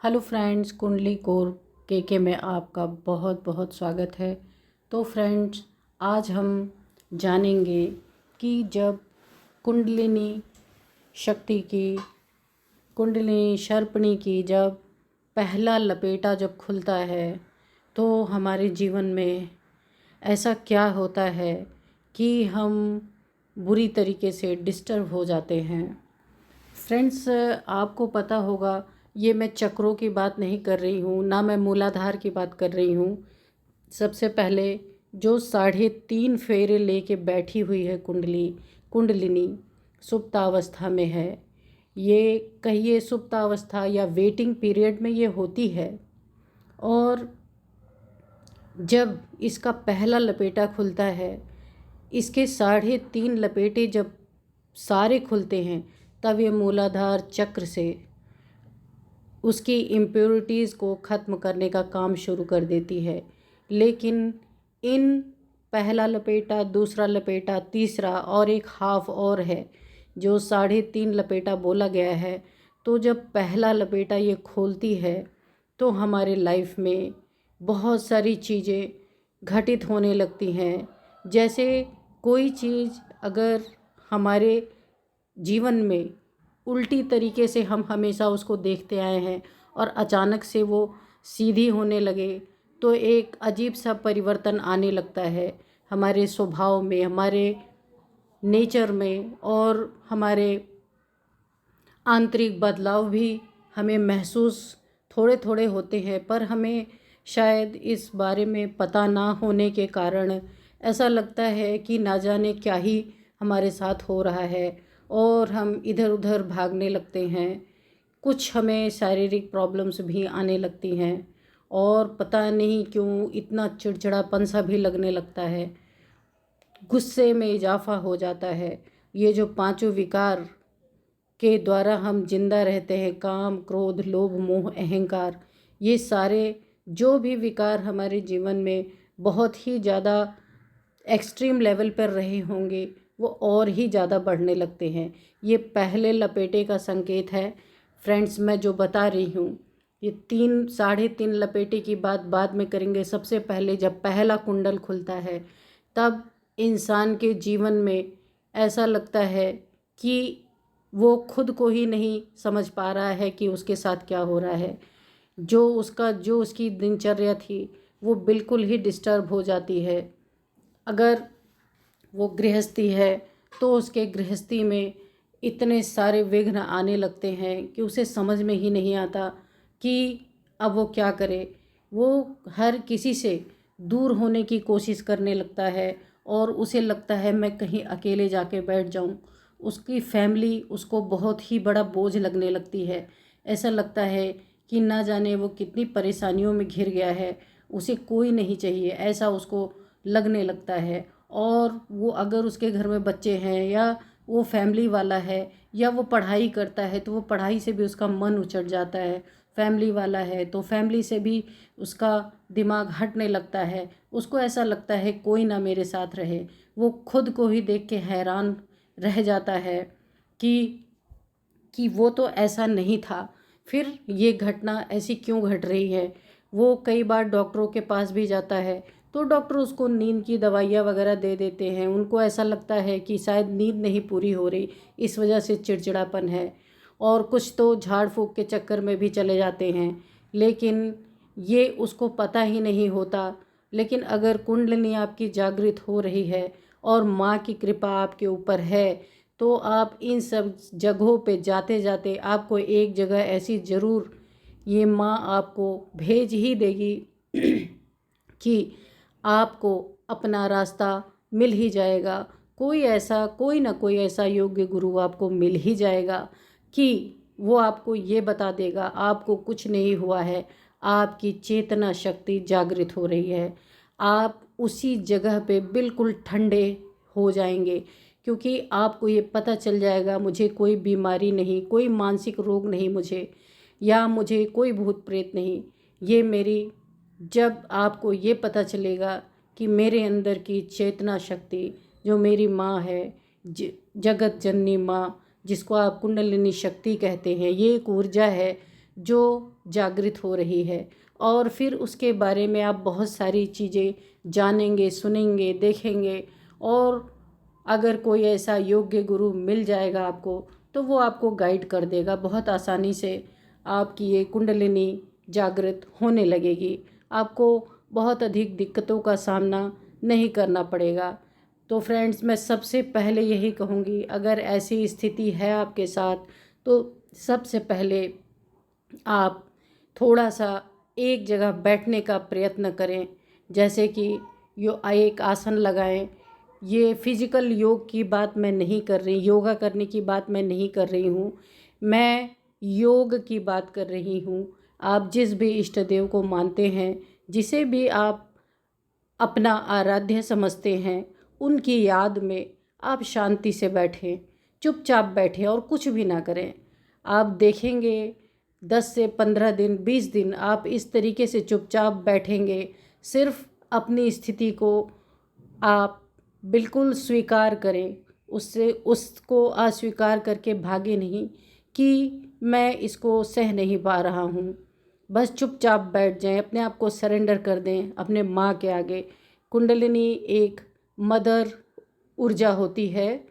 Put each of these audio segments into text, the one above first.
Hello friends, कुंडली core के में आपका बहुत बहुत स्वागत है। तो फ्रेंड्स, आज हम जानेंगे कि जब कुंडलिनी शक्ति की, कुंडलिनी शर्पणी की जब पहला लपेटा जब खुलता है तो हमारे जीवन में ऐसा क्या होता है कि हम बुरी तरीके से डिस्टर्ब हो जाते हैं। फ्रेंड्स, आपको पता होगा, ये मैं चक्रों की बात नहीं कर रही हूँ, ना मैं मूलाधार की बात कर रही हूँ। सबसे पहले जो 3.5 फेरे लेके बैठी हुई है कुंडलिनी सुप्तावस्था में है, ये कहिए सुप्तावस्था या वेटिंग पीरियड में ये होती है। और जब इसका पहला लपेटा खुलता है, इसके 3.5 लपेटे जब सारे खुलते हैं, तब ये मूलाधार चक्र से उसकी इम्प्योरिटीज़ को ख़त्म करने का काम शुरू कर देती है। लेकिन इन पहला लपेटा, दूसरा लपेटा, तीसरा और एक हाफ और है जो 3.5 लपेटा बोला गया है। तो जब पहला लपेटा ये खोलती है तो हमारे लाइफ में बहुत सारी चीज़ें घटित होने लगती हैं। जैसे कोई चीज़ अगर हमारे जीवन में उल्टी तरीके से हम हमेशा उसको देखते आए हैं और अचानक से वो सीधी होने लगे, तो एक अजीब सा परिवर्तन आने लगता है हमारे स्वभाव में, हमारे नेचर में, और हमारे आंतरिक बदलाव भी हमें महसूस थोड़े थोड़े होते हैं। पर हमें शायद इस बारे में पता ना होने के कारण ऐसा लगता है कि ना जाने क्या ही हमारे साथ हो रहा है और हम इधर उधर भागने लगते हैं। कुछ हमें शारीरिक प्रॉब्लम्स भी आने लगती हैं और पता नहीं क्यों इतना चिड़चिड़ापन सा भी लगने लगता है, गुस्से में इजाफा हो जाता है। ये जो पांचों विकार के द्वारा हम जिंदा रहते हैं, काम, क्रोध, लोभ, मोह, अहंकार, ये सारे जो भी विकार हमारे जीवन में बहुत ही ज़्यादा एक्सट्रीम लेवल पर रहे होंगे, वो और ही ज़्यादा बढ़ने लगते हैं। ये पहले लपेटे का संकेत है। फ्रेंड्स, मैं जो बता रही हूँ, ये 3.5 लपेटे की बात बाद में करेंगे। सबसे पहले जब पहला कुंडल खुलता है, तब इंसान के जीवन में ऐसा लगता है कि वो खुद को ही नहीं समझ पा रहा है कि उसके साथ क्या हो रहा है। जो उसकी दिनचर्या थी वो बिल्कुल ही डिस्टर्ब हो जाती है। अगर वो गृहस्थी है तो उसके गृहस्थी में इतने सारे विघ्न आने लगते हैं कि उसे समझ में ही नहीं आता कि अब वो क्या करे। वो हर किसी से दूर होने की कोशिश करने लगता है और उसे लगता है मैं कहीं अकेले जाके बैठ जाऊं। उसकी फैमिली उसको बहुत ही बड़ा बोझ लगने लगती है। ऐसा लगता है कि ना जाने वो कितनी परेशानियों में घिर गया है, उसे कोई नहीं चाहिए, ऐसा उसको लगने लगता है। और वो अगर उसके घर में बच्चे हैं या वो फैमिली वाला है या वो पढ़ाई करता है तो वो पढ़ाई से भी उसका मन उचट जाता है। फैमिली वाला है तो फैमिली से भी उसका दिमाग हटने लगता है। उसको ऐसा लगता है कोई ना मेरे साथ रहे। वो खुद को ही देख के हैरान रह जाता है कि वो तो ऐसा नहीं था, फिर ये घटना ऐसी क्यों घट रही है। वो कई बार डॉक्टरों के पास भी जाता है तो डॉक्टर उसको नींद की दवाइयाँ वगैरह दे देते हैं। उनको ऐसा लगता है कि शायद नींद नहीं पूरी हो रही, इस वजह से चिड़चिड़ापन है। और कुछ तो झाड़ फूँक के चक्कर में भी चले जाते हैं, लेकिन ये उसको पता ही नहीं होता। लेकिन अगर कुंडलिनी आपकी जागृत हो रही है और माँ की कृपा आपके ऊपर है, तो आप इन सब जगहों पे जाते जाते आपको एक जगह ऐसी ज़रूर ये माँ आपको भेज ही देगी कि आपको अपना रास्ता मिल ही जाएगा। कोई ना कोई ऐसा योग्य गुरु आपको मिल ही जाएगा कि वो आपको ये बता देगा आपको कुछ नहीं हुआ है, आपकी चेतना शक्ति जागृत हो रही है। आप उसी जगह पे बिल्कुल ठंडे हो जाएंगे, क्योंकि आपको ये पता चल जाएगा मुझे कोई बीमारी नहीं, कोई मानसिक रोग नहीं मुझे, या मुझे कोई भूत प्रेत नहीं। ये मेरी जब आपको ये पता चलेगा कि मेरे अंदर की चेतना शक्ति जो मेरी माँ है, जगत जननी माँ, जिसको आप कुंडलिनी शक्ति कहते हैं, ये एक ऊर्जा है जो जागृत हो रही है, और फिर उसके बारे में आप बहुत सारी चीज़ें जानेंगे, सुनेंगे, देखेंगे। और अगर कोई ऐसा योग्य गुरु मिल जाएगा आपको, तो वो आपको गाइड कर देगा। बहुत आसानी से आपकी ये कुंडलिनी जागृत होने लगेगी। आपको बहुत अधिक दिक्कतों का सामना नहीं करना पड़ेगा। तो फ्रेंड्स, मैं सबसे पहले यही कहूँगी, अगर ऐसी स्थिति है आपके साथ, तो सबसे पहले आप थोड़ा सा एक जगह बैठने का प्रयत्न करें। जैसे कि एक आसन लगाएं। ये फिजिकल योग की बात मैं नहीं कर रही, योगा करने की बात मैं नहीं कर रही हूँ, मैं योग की बात कर रही हूँ। आप जिस भी इष्ट देव को मानते हैं, जिसे भी आप अपना आराध्य समझते हैं, उनकी याद में आप शांति से बैठें, चुपचाप बैठें और कुछ भी ना करें। आप देखेंगे 10 से 15 दिन, 20 दिन आप इस तरीके से चुपचाप बैठेंगे, सिर्फ अपनी स्थिति को आप बिल्कुल स्वीकार करें, उसको अस्वीकार करके भागे नहीं कि मैं इसको सह नहीं पा रहा हूँ। बस चुपचाप बैठ जाएं, अपने आप को सरेंडर कर दें अपने माँ के आगे। कुंडलिनी एक मदर ऊर्जा होती है,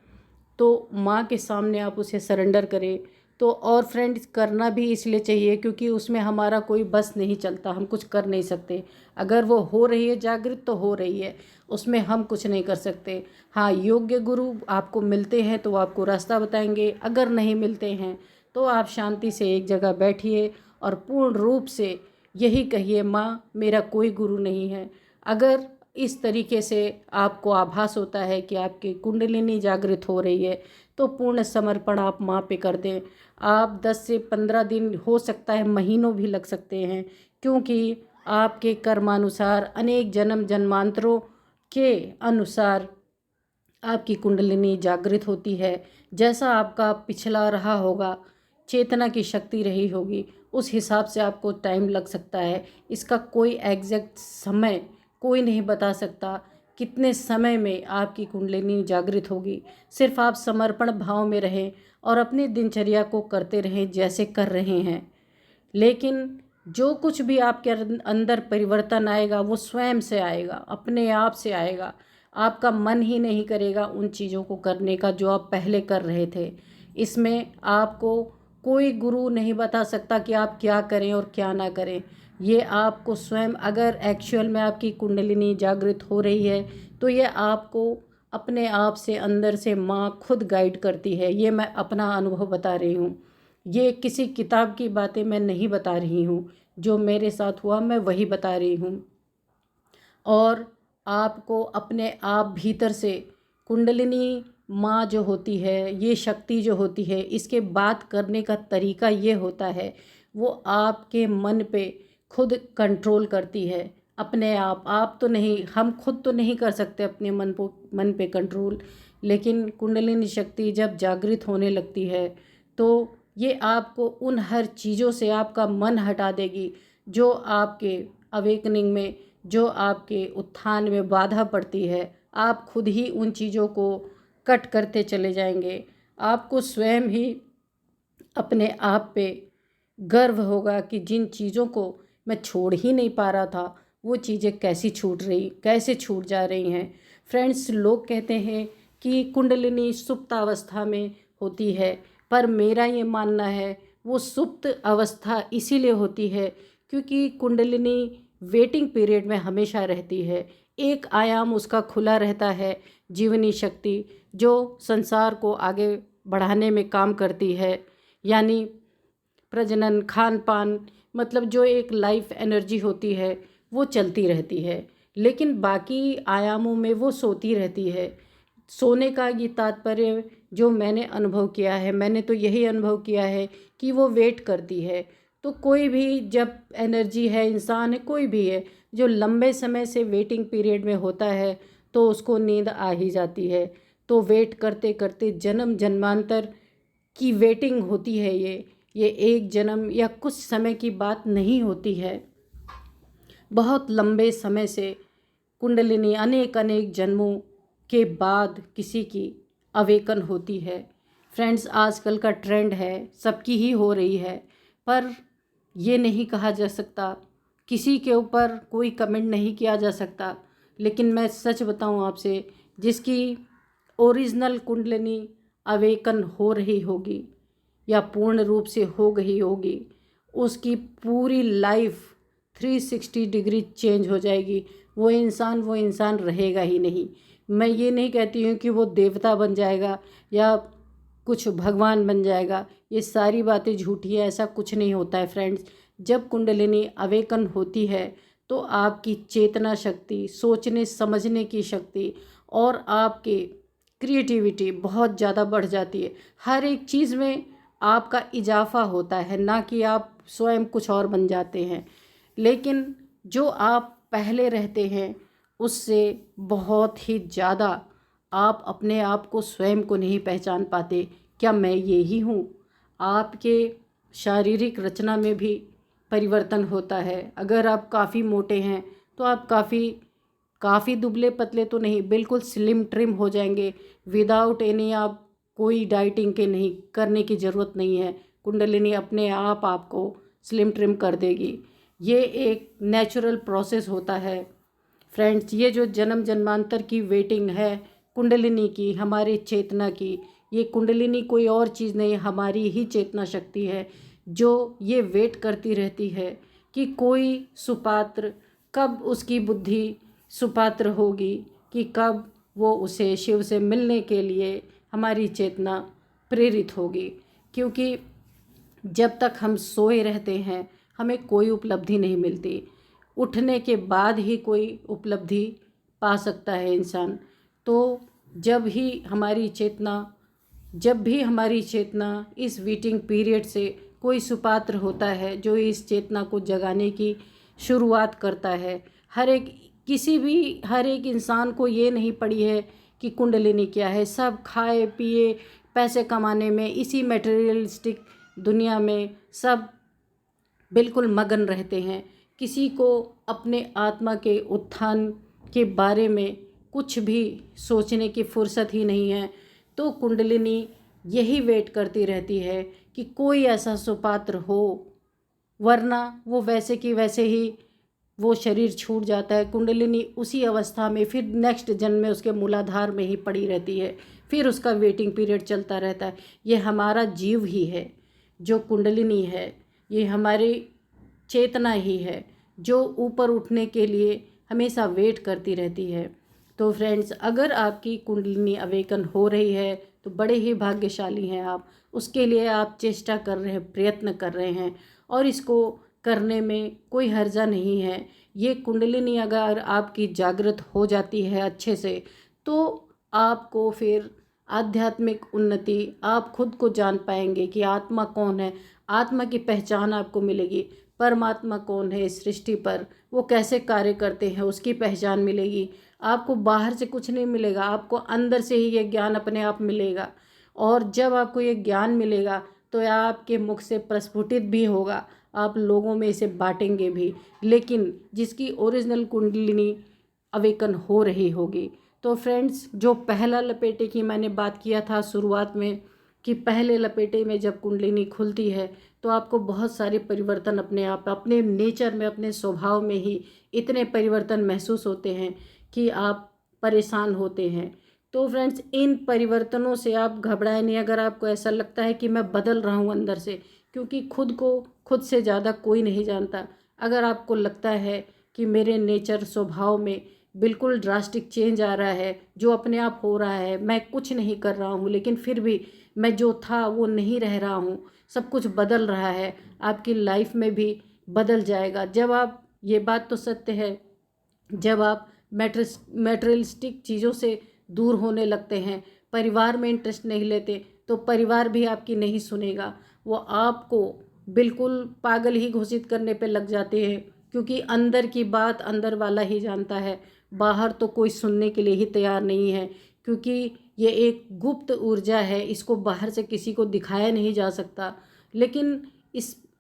तो माँ के सामने आप उसे सरेंडर करें। तो और फ्रेंड्स, करना भी इसलिए चाहिए क्योंकि उसमें हमारा कोई बस नहीं चलता, हम कुछ कर नहीं सकते। अगर वो हो रही है जागृत तो हो रही है, उसमें हम कुछ नहीं कर सकते। हाँ, योग्य गुरु आपको मिलते हैं तो वो आपको रास्ता बताएंगे। अगर नहीं मिलते हैं तो आप शांति से एक जगह बैठिए और पूर्ण रूप से यही कहिए, माँ मेरा कोई गुरु नहीं है। अगर इस तरीके से आपको आभास होता है कि आपकी कुंडलिनी जागृत हो रही है, तो पूर्ण समर्पण आप माँ पे कर दें। आप 10 से 15 दिन, हो सकता है महीनों भी लग सकते हैं, क्योंकि आपके कर्मानुसार अनेक जन्म जन्मांतरों के अनुसार आपकी कुंडलिनी जागृत होती है। जैसा आपका पिछला रहा होगा, चेतना की शक्ति रही होगी, उस हिसाब से आपको टाइम लग सकता है। इसका कोई एग्जैक्ट समय कोई नहीं बता सकता कितने समय में आपकी कुंडलिनी जागृत होगी। सिर्फ आप समर्पण भाव में रहें और अपनी दिनचर्या को करते रहें जैसे कर रहे हैं। लेकिन जो कुछ भी आपके अंदर परिवर्तन आएगा वो स्वयं से आएगा, अपने आप से आएगा। आपका मन ही नहीं करेगा उन चीज़ों को करने का जो आप पहले कर रहे थे। इसमें आपको कोई गुरु नहीं बता सकता कि आप क्या करें और क्या ना करें। ये आपको स्वयं, अगर एक्चुअल में आपकी कुंडलिनी जागृत हो रही है, तो ये आपको अपने आप से, अंदर से माँ खुद गाइड करती है। ये मैं अपना अनुभव बता रही हूँ, ये किसी किताब की बातें मैं नहीं बता रही हूँ। जो मेरे साथ हुआ मैं वही बता रही हूँ। और आपको अपने आप भीतर से कुंडलिनी माँ जो होती है, ये शक्ति जो होती है, इसके बात करने का तरीका ये होता है, वो आपके मन पे खुद कंट्रोल करती है अपने आप तो नहीं, हम खुद तो नहीं कर सकते अपने मन पे कंट्रोल। लेकिन कुंडलिनी शक्ति जब जागृत होने लगती है, तो ये आपको उन हर चीज़ों से आपका मन हटा देगी जो आपके अवेकनिंग में, जो आपके उत्थान में बाधा पड़ती है। आप खुद ही उन चीज़ों को कट करते चले जाएंगे। आपको स्वयं ही अपने आप पे गर्व होगा कि जिन चीज़ों को मैं छोड़ ही नहीं पा रहा था, वो चीज़ें कैसे छूट जा रही हैं। फ्रेंड्स, लोग कहते हैं कि कुंडलिनी सुप्त अवस्था में होती है, पर मेरा ये मानना है वो सुप्त अवस्था इसीलिए होती है क्योंकि कुंडलिनी वेटिंग पीरियड में हमेशा रहती है। एक आयाम उसका खुला रहता है, जीवनी शक्ति जो संसार को आगे बढ़ाने में काम करती है, यानी प्रजनन, खान पान, मतलब जो एक लाइफ एनर्जी होती है वो चलती रहती है। लेकिन बाकी आयामों में वो सोती रहती है। सोने का ये तात्पर्य जो मैंने अनुभव किया है, मैंने तो यही अनुभव किया है कि वो वेट करती है। तो कोई भी जब एनर्जी है, इंसान है, कोई भी है, जो लंबे समय से वेटिंग पीरियड में होता है तो उसको नींद आ ही जाती है। तो वेट करते करते जन्म जन्मांतर की वेटिंग होती है। ये एक जन्म या कुछ समय की बात नहीं होती है, बहुत लंबे समय से कुंडलिनी अनेक अनेक जन्मों के बाद किसी की अवेकन होती है। फ्रेंड्स, आजकल का ट्रेंड है, सबकी ही हो रही है, पर ये नहीं कहा जा सकता, किसी के ऊपर कोई कमेंट नहीं किया जा सकता। लेकिन मैं सच बताऊं आपसे, जिसकी ओरिजिनल कुंडलिनी अवेकन हो रही होगी या पूर्ण रूप से हो गई होगी, उसकी पूरी लाइफ 360 डिग्री चेंज हो जाएगी। वो इंसान रहेगा ही नहीं। मैं ये नहीं कहती हूँ कि वो देवता बन जाएगा या कुछ भगवान बन जाएगा, ये सारी बातें झूठी है, ऐसा कुछ नहीं होता है फ्रेंड्स। जब कुंडलिनी अवेकन होती है तो आपकी चेतना शक्ति, सोचने समझने की शक्ति और आपके क्रिएटिविटी बहुत ज़्यादा बढ़ जाती है। हर एक चीज़ में आपका इजाफा होता है, ना कि आप स्वयं कुछ और बन जाते हैं। लेकिन जो आप पहले रहते हैं उससे बहुत ही ज़्यादा आप अपने आप को, स्वयं को नहीं पहचान पाते। क्या मैं यही हूँ? आपके शारीरिक रचना में भी परिवर्तन होता है। अगर आप काफ़ी मोटे हैं तो आप काफ़ी दुबले पतले तो नहीं, बिल्कुल स्लिम ट्रिम हो जाएंगे विदाउट एनी, आप कोई डाइटिंग के नहीं करने की ज़रूरत नहीं है। कुंडलिनी अपने आप आपको स्लिम ट्रिम कर देगी। ये एक नेचुरल प्रोसेस होता है फ्रेंड्स। ये जो जन्म जन्मांतर की वेटिंग है कुंडलिनी की, हमारी चेतना की, ये कुंडलिनी कोई और चीज़ नहीं, हमारी ही चेतना शक्ति है जो ये वेट करती रहती है कि कोई सुपात्र, कब उसकी बुद्धि सुपात्र होगी, कि कब वो उसे शिव से मिलने के लिए हमारी चेतना प्रेरित होगी। क्योंकि जब तक हम सोए रहते हैं हमें कोई उपलब्धि नहीं मिलती, उठने के बाद ही कोई उपलब्धि पा सकता है इंसान। तो जब भी हमारी चेतना इस वेटिंग पीरियड से कोई सुपात्र होता है जो इस चेतना को जगाने की शुरुआत करता है। हर एक इंसान को ये नहीं पड़ी है कि कुंडलिनी क्या है। सब खाए पिए पैसे कमाने में, इसी मटेरियलिस्टिक दुनिया में सब बिल्कुल मगन रहते हैं। किसी को अपने आत्मा के उत्थान के बारे में कुछ भी सोचने की फुर्सत ही नहीं है। तो कुंडलिनी यही वेट करती रहती है कि कोई ऐसा सुपात्र हो, वरना वो वैसे की वैसे ही वो शरीर छूट जाता है। कुंडलिनी उसी अवस्था में फिर नेक्स्ट जन्म में उसके मूलाधार में ही पड़ी रहती है, फिर उसका वेटिंग पीरियड चलता रहता है। ये हमारा जीव ही है, जो कुंडलिनी है ये हमारी चेतना ही है जो ऊपर उठने के लिए हमेशा वेट करती रहती है। तो फ्रेंड्स, अगर आपकी कुंडलिनी अवेकन हो रही है तो बड़े ही भाग्यशाली हैं आप। उसके लिए आप चेष्टा कर रहे हैं, प्रयत्न कर रहे हैं, और इसको करने में कोई हर्जा नहीं है। ये कुंडलिनी अगर आपकी जागृत हो जाती है अच्छे से, तो आपको फिर आध्यात्मिक उन्नति, आप खुद को जान पाएंगे कि आत्मा कौन है, आत्मा की पहचान आपको मिलेगी। परमात्मा कौन है इस सृष्टि पर, वो कैसे कार्य करते हैं, उसकी पहचान मिलेगी। आपको बाहर से कुछ नहीं मिलेगा, आपको अंदर से ही ये ज्ञान अपने आप मिलेगा। और जब आपको ये ज्ञान मिलेगा तो आपके मुख से प्रस्फुटित भी होगा, आप लोगों में इसे बांटेंगे भी। लेकिन जिसकी ओरिजिनल कुंडलिनी अवेकन हो रही होगी। तो फ्रेंड्स, जो पहला लपेटे की मैंने बात किया था शुरुआत में, कि पहले लपेटे में जब कुंडलिनी खुलती है तो आपको बहुत सारे परिवर्तन अपने आप, अपने नेचर में, अपने स्वभाव में ही इतने परिवर्तन महसूस होते हैं कि आप परेशान होते हैं। तो फ्रेंड्स, इन परिवर्तनों से आप घबराएं नहीं। अगर आपको ऐसा लगता है कि मैं बदल रहा हूँ अंदर से, क्योंकि खुद को खुद से ज़्यादा कोई नहीं जानता। अगर आपको लगता है कि मेरे नेचर, स्वभाव में बिल्कुल ड्रास्टिक चेंज आ रहा है, जो अपने आप हो रहा है, मैं कुछ नहीं कर रहा हूँ लेकिन फिर भी मैं जो था वो नहीं रह रहा हूँ, सब कुछ बदल रहा है, आपकी लाइफ में भी बदल जाएगा। जब आप, ये बात तो सत्य है, जब आप मैटेरियलिस्टिक चीज़ों से दूर होने लगते हैं, परिवार में इंटरेस्ट नहीं लेते, तो परिवार भी आपकी नहीं सुनेगा। वो आपको बिल्कुल पागल ही घोषित करने पे लग जाते हैं, क्योंकि अंदर की बात अंदर वाला ही जानता है, बाहर तो कोई सुनने के लिए ही तैयार नहीं है। क्योंकि ये एक गुप्त ऊर्जा है, इसको बाहर से किसी को दिखाया नहीं जा सकता। लेकिन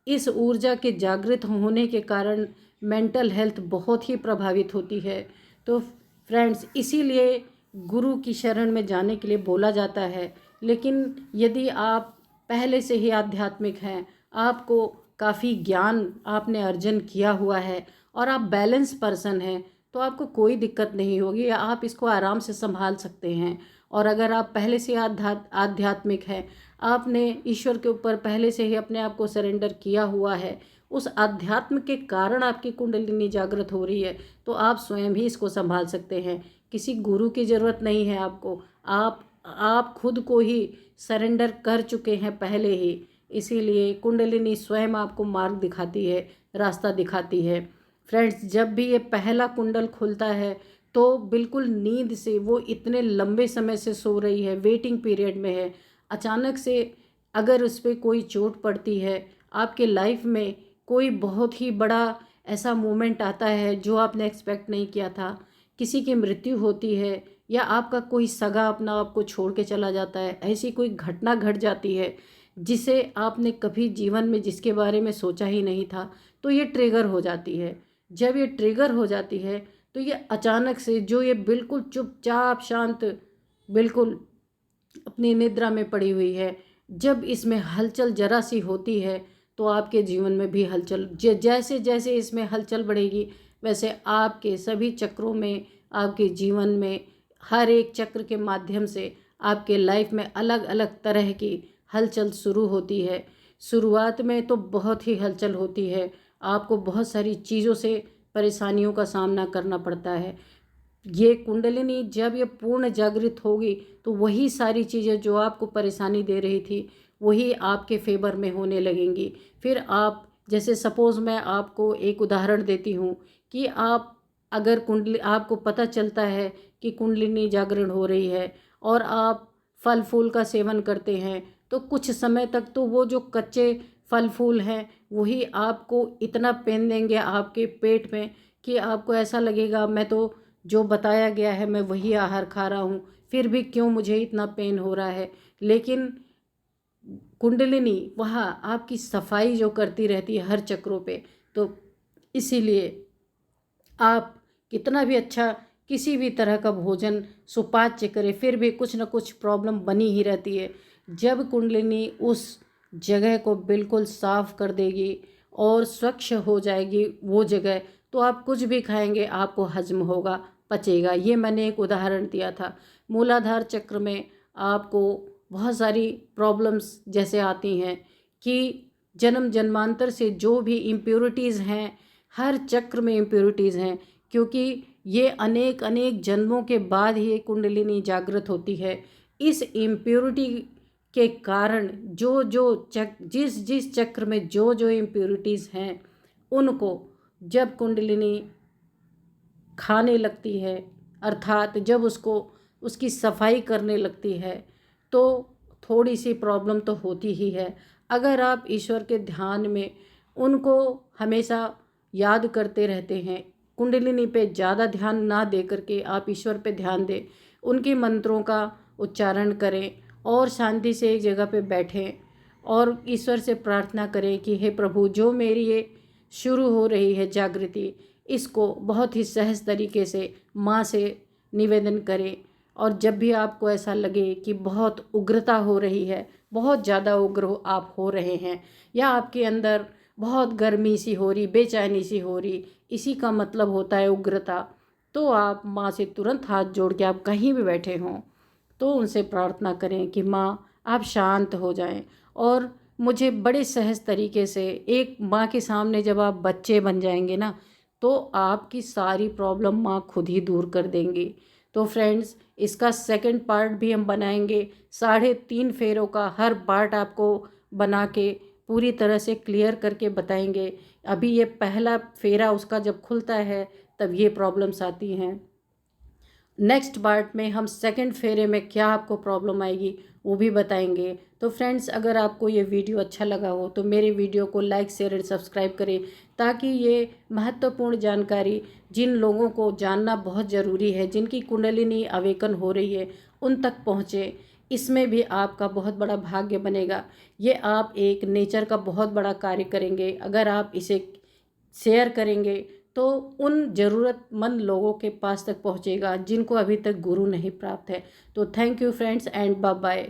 इस ऊर्जा के जागृत होने के कारण मेंटल हेल्थ बहुत ही प्रभावित होती है। तो फ्रेंड्स, इसीलिए गुरु की शरण में जाने के लिए बोला जाता है। लेकिन यदि आप पहले से ही आध्यात्मिक हैं, आपको काफ़ी ज्ञान आपने अर्जन किया हुआ है और आप बैलेंस पर्सन हैं, तो आपको कोई दिक्कत नहीं होगी, आप इसको आराम से संभाल सकते हैं। और अगर आप पहले से आध्यात्मिक हैं, आपने ईश्वर के ऊपर पहले से ही अपने आप को सरेंडर किया हुआ है, उस अध्यात्म के कारण आपकी कुंडलिनी जागृत हो रही है, तो आप स्वयं ही इसको संभाल सकते हैं। किसी गुरु की ज़रूरत नहीं है आपको, आप खुद को ही सरेंडर कर चुके हैं पहले ही। इसीलिए कुंडलिनी स्वयं आपको मार्ग दिखाती है, रास्ता दिखाती है। फ्रेंड्स, जब भी ये पहला कुंडल खुलता है तो बिल्कुल नींद से वो इतने लंबे समय से सो रही है, वेटिंग पीरियड में है, अचानक से अगर उस पर कोई चोट पड़ती है, आपके लाइफ में कोई बहुत ही बड़ा ऐसा मोमेंट आता है जो आपने एक्सपेक्ट नहीं किया था, किसी की मृत्यु होती है या आपका कोई सगा अपना आपको छोड़ के चला जाता है, ऐसी कोई घटना घट जाती है जिसे आपने कभी जीवन में जिसके बारे में सोचा ही नहीं था, तो ये ट्रिगर हो जाती है। जब ये ट्रिगर हो जाती है तो ये अचानक से जो ये बिल्कुल चुपचाप शांत, बिल्कुल अपनी निद्रा में पड़ी हुई है, जब इसमें हलचल जरा सी होती है तो आपके जीवन में भी हलचल, जैसे जैसे इसमें हलचल बढ़ेगी वैसे आपके सभी चक्रों में, आपके जीवन में हर एक चक्र के माध्यम से आपके लाइफ में अलग अलग तरह की हलचल शुरू होती है। शुरुआत में तो बहुत ही हलचल होती है, आपको बहुत सारी चीज़ों से परेशानियों का सामना करना पड़ता है। ये कुंडलिनी जब ये पूर्ण जागृत होगी तो वही सारी चीज़ें जो आपको परेशानी दे रही थी वही आपके फेवर में होने लगेंगी। फिर आप, जैसे सपोज़ मैं आपको एक उदाहरण देती हूँ कि आप अगर आपको पता चलता है कि कुंडलिनी जागरण हो रही है और आप फल फूल का सेवन करते हैं, तो कुछ समय तक तो वो जो कच्चे फल फूल हैं वही आपको इतना पेन देंगे आपके पेट में कि आपको ऐसा लगेगा मैं तो जो बताया गया है मैं वही आहार खा रहा हूँ, फिर भी क्यों मुझे इतना पेन हो रहा है। लेकिन कुंडलिनी वहाँ आपकी सफाई जो करती रहती है हर चक्रों पे, तो इसीलिए आप कितना भी अच्छा किसी भी तरह का भोजन सुपाच्य करें फिर भी कुछ ना कुछ प्रॉब्लम बनी ही रहती है। जब कुंडलिनी उस जगह को बिल्कुल साफ कर देगी और स्वच्छ हो जाएगी वो जगह, तो आप कुछ भी खाएंगे आपको हजम होगा, पचेगा। ये मैंने एक उदाहरण दिया था। मूलाधार चक्र में आपको बहुत सारी प्रॉब्लम्स जैसे आती हैं कि जन्म जन्मांतर से जो भी इम्प्योरिटीज़ हैं, हर चक्र में इम्प्योरिटीज़ हैं, क्योंकि ये अनेक अनेक जन्मों के बाद ही ये कुंडलिनी जागृत होती है। इस इम्प्योरिटी के कारण जो जो जिस जिस चक्र में जो जो इम्प्योरिटीज़ हैं उनको जब कुंडलिनी खाने लगती है, अर्थात जब उसको उसकी सफाई करने लगती है, तो थोड़ी सी प्रॉब्लम तो होती ही है। अगर आप ईश्वर के ध्यान में उनको हमेशा याद करते रहते हैं, कुंडलिनी पे ज़्यादा ध्यान ना दे करके आप ईश्वर पे ध्यान दें, उनके मंत्रों का उच्चारण करें और शांति से एक जगह पे बैठें और ईश्वर से प्रार्थना करें कि हे प्रभु, जो मेरी ये शुरू हो रही है जागृति, इसको बहुत ही सहज तरीके से माँ से निवेदन करें। और जब भी आपको ऐसा लगे कि बहुत उग्रता हो रही है, बहुत ज़्यादा उग्र आप हो रहे हैं, या आपके अंदर बहुत गर्मी सी हो रही, बेचैनी सी हो रही, इसी का मतलब होता है उग्रता, तो आप माँ से तुरंत हाथ जोड़ के, आप कहीं भी बैठे हों तो उनसे प्रार्थना करें कि माँ आप शांत हो जाएं और मुझे बड़े सहज तरीके से, एक माँ के सामने जब आप बच्चे बन जाएंगे ना, तो आपकी सारी प्रॉब्लम माँ खुद ही दूर कर देंगी। तो फ्रेंड्स, इसका सेकंड पार्ट भी हम बनाएंगे, 3.5 फेरों का हर पार्ट आपको बना के पूरी तरह से क्लियर करके बताएंगे। अभी ये पहला फेरा उसका जब खुलता है तब ये प्रॉब्लम्स आती हैं। नेक्स्ट पार्ट में हम सेकंड फेरे में क्या आपको प्रॉब्लम आएगी वो भी बताएंगे। तो फ्रेंड्स, अगर आपको ये वीडियो अच्छा लगा हो तो मेरे वीडियो को लाइक, शेयर एंड सब्सक्राइब करें, ताकि ये महत्वपूर्ण जानकारी जिन लोगों को जानना बहुत ज़रूरी है, जिनकी कुंडलिनी अवेकन हो रही है, उन तक पहुँचे। इसमें भी आपका बहुत बड़ा भाग्य बनेगा। ये आप एक नेचर का बहुत बड़ा कार्य करेंगे अगर आप इसे शेयर करेंगे, तो उन ज़रूरतमंद लोगों के पास तक पहुंचेगा जिनको अभी तक गुरु नहीं प्राप्त है। तो thank you friends and bye bye.